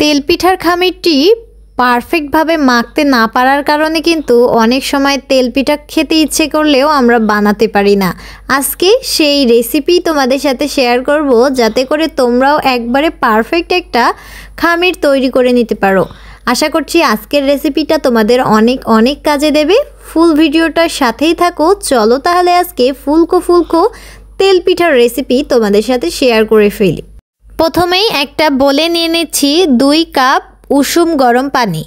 তেল পিঠার খামিরটি পারফেক্টভাবে মাখতে না পারার কারণে কিন্তু অনেক সময় তেল পিঠা খেতে ইচ্ছে করলেও আমরা বানাতে পারি না। আজকে সেই রেসিপি তোমাদের সাথে শেয়ার করব, যাতে করে তোমরাও একবারে পারফেক্ট একটা খামির তৈরি করে নিতে পারো। আশা করছি আজকের রেসিপিটা তোমাদের অনেক অনেক কাজে দেবে। ফুল ভিডিওটার সাথেই থাকো। চলো তাহলে আজকে ফুলকো তেল পিঠার রেসিপি তোমাদের সাথে শেয়ার করে ফেলি। প্রথমেই একটা বলে নিয়ে নিচ্ছি 2 কাপ উষুম গরম পানি।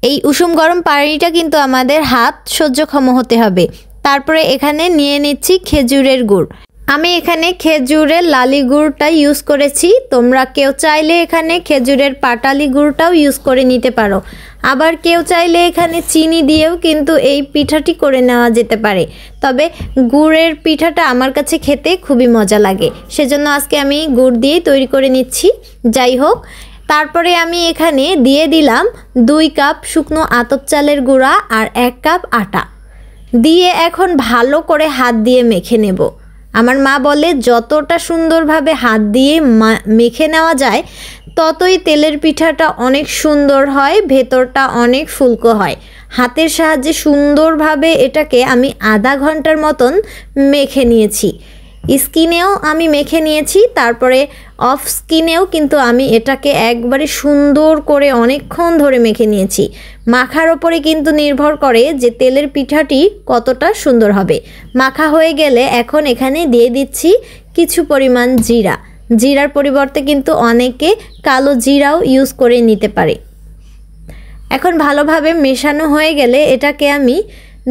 এই উষুম গরম পানিটা কিন্তু আমাদের হাত সহ্যক্ষম হতে হবে। তারপরে এখানে নিয়ে নিচ্ছি খেজুরের গুড়। আমি এখানে খেজুরের লালি গুড়টা ইউজ করেছি। তোমরা কেউ চাইলে এখানে খেজুরের পাটালি গুড়টাও ইউজ করে নিতে পারো। আবার কেউ চাইলে এখানে চিনি দিয়েও কিন্তু এই পিঠাটি করে নেওয়া যেতে পারে। তবে গুড়ের পিঠাটা আমার কাছে খেতে খুবই মজা লাগে, সেজন্য আজকে আমি গুড় দিয়েই তৈরি করে নিচ্ছি। যাই হোক, তারপরে আমি এখানে দিয়ে দিলাম 2 কাপ শুকনো আতপ চালের গুঁড়া আর 1 কাপ আটা দিয়ে এখন ভালো করে হাত দিয়ে মেখে নেব। আমার মা বলে যতটা সুন্দরভাবে হাত দিয়ে মেখে নেওয়া যায় ততই তেলের পিঠাটা অনেক সুন্দর হয়, ভেতরটা অনেক ফুলকো হয়। হাতের সাহায্যে সুন্দরভাবে এটাকে আমি আধা ঘন্টার মতন মেখে নিয়েছি। স্কিনেও আমি মেখে নিয়েছি, তারপরে অফ স্কিনেও কিন্তু আমি এটাকে একবারে সুন্দর করে অনেকক্ষণ ধরে মেখে নিয়েছি। মাখার ওপরে কিন্তু নির্ভর করে যে তেলের পিঠাটি কতটা সুন্দর হবে। মাখা হয়ে গেলে এখন এখানে দিয়ে দিচ্ছি কিছু পরিমাণ জিরা। জিরার পরিবর্তে কিন্তু অনেকে কালো জিরাও ইউজ করে নিতে পারে। এখন ভালোভাবে মেশানো হয়ে গেলে এটাকে আমি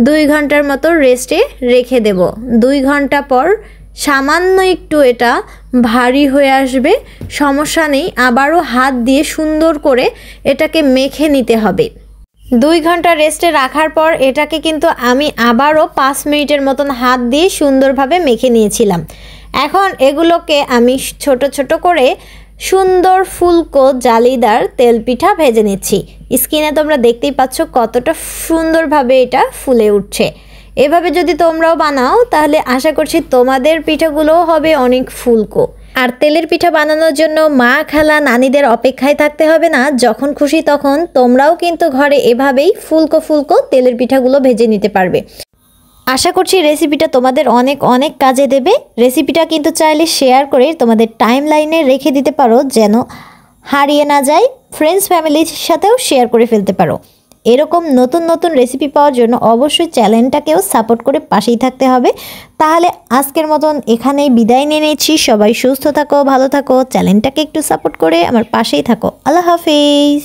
2 ঘন্টার মতো রেস্টে রেখে দেব। 2 ঘন্টা পর সামান্য একটু এটা ভারী হয়ে আসবে, সমস্যা নেই। আবারও হাত দিয়ে সুন্দর করে এটাকে মেখে নিতে হবে। 2 ঘন্টা রেস্টে রাখার পর এটাকে কিন্তু আমি আবারও 5 মিনিটের মতন হাত দিয়ে সুন্দরভাবে মেখে নিয়েছিলাম। এখন এগুলোকে আমি ছোট ছোট করে সুন্দর ফুলকো জালিদার তেল পিঠা ভেজে নিচ্ছি। স্কিনে তোমরা দেখতেই পাচ্ছ কতটা সুন্দরভাবে এটা ফুলে উঠছে। এভাবে যদি তোমরাও বানাও তাহলে আশা করছি তোমাদের পিঠাগুলোও হবে অনেক ফুলকো। আর তেলের পিঠা বানানোর জন্য মা, খালা, নানিদের অপেক্ষায় থাকতে হবে না। যখন খুশি তখন তোমরাও কিন্তু ঘরে এভাবেই ফুলকো তেলের পিঠাগুলো ভেজে নিতে পারবে। আশা করছি রেসিপিটা তোমাদের অনেক অনেক কাজে দেবে। রেসিপিটা কিন্তু চাইলে শেয়ার করে তোমাদের টাইম লাইনে রেখে দিতে পারো, যেন হারিয়ে না যায়। ফ্রেন্ডস ফ্যামিলির সাথেও শেয়ার করে ফেলতে পারো। এরকম নতুন রেসিপি পাওয়ার জন্য অবশ্যই চ্যানেলটাকেও সাপোর্ট করে পাশেই থাকতে হবে। তাহলে আজকের মতন এখানেই বিদায় নিয়ে নিচ্ছি। সবাই সুস্থ থাকো, ভালো থাকো, চ্যানেলটাকে একটু সাপোর্ট করে আমার পাশেই থাকো। আল্লাহ হাফিজ।